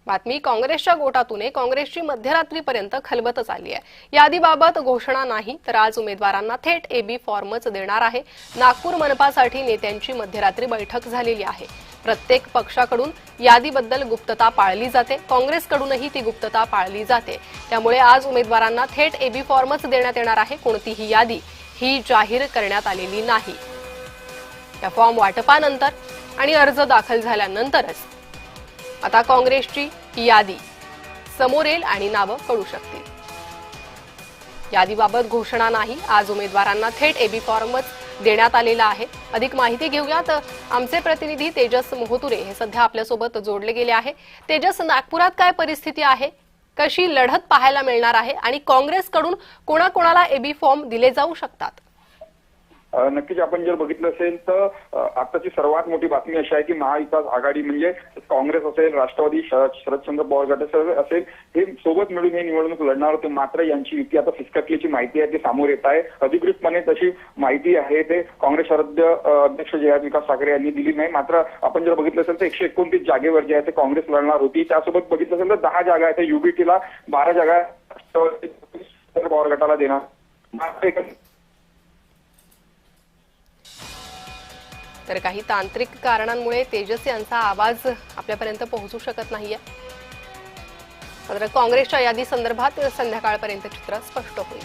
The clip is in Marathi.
बातमी काँग्रेसच्या गोटातून काँग्रेसची मध्यरात्रीपर्यंत खलबत चालली आहे। यादीबाबत घोषणा नाही तर आज उमेदवारांना थेट एबी फॉर्मच देणार आहे। नागपूर मनपासाठी नेत्यांची मध्यरात्री बैठक झालेली आहे। प्रत्येक पक्षाकडून यादीबद्दल गुप्तता पाळली जाते, काँग्रेसकडूनही ती गुप्तता पाळली जाते। त्यामुळे आज उमेदवारांना थेट एबी फॉर्मच देण्यात येणार आहे। कोणतीही यादी ही जाहीर करण्यात आलेली नाही। या फॉर्म वाटपानंतर आणि अर्ज दाखल झाल्यानंतरच आता काँग्रेसची यादी समोर येईल आणि नावं कळू शकतील। यादीबाबत घोषणा नाही, आज उमेदवारांना थेट एबी फॉर्मच देण्यात आलेला आहे। अधिक माहिती घेऊयात, आमचे प्रतिनिधी तेजस मोहतुरे हे सध्या आपल्यासोबत जोडले गेले आहे। तेजस, नागपुरात काय परिस्थिती आहे, कशी लढत पाहायला मिळणार आहे आणि काँग्रेसकडून कोणाकोणाला एबी फॉर्म दिले जाऊ शकतात? नक्कीच आपण जर बघितलं असेल तर आताची सर्वात मोठी बातमी अशी आहे की महाविकास आघाडी म्हणजे काँग्रेस असेल, राष्ट्रवादी, शरदचंद्र पवार गट असेल, हे सोबत मिळून हे निवडणूक लढणार होते। मात्र यांची युती आता फिसकटल्याची माहिती आहे ती समोर येत आहे। अधिकृतपणे तशी माहिती आहे ते काँग्रेस अध्यक्ष जयंत विकास ठाकरे यांनी दिली नाही। मात्र आपण जर बघितलं असेल तर 129 जागेवर जे आहे ते काँग्रेस लढणार होती। त्यासोबत बघितलं असेल तर 10 जागा आहेत, युबीटीला 12 जागा पवार गटाला देणार। तर काही तांत्रिक कारणांमुळे तेजस यांचा आवाज आपल्यापर्यंत पोहोचू शकत नाहीये। मात्र काँग्रेसच्या यादी संदर्भात संध्याकाळपर्यंत चित्र स्पष्ट होईल।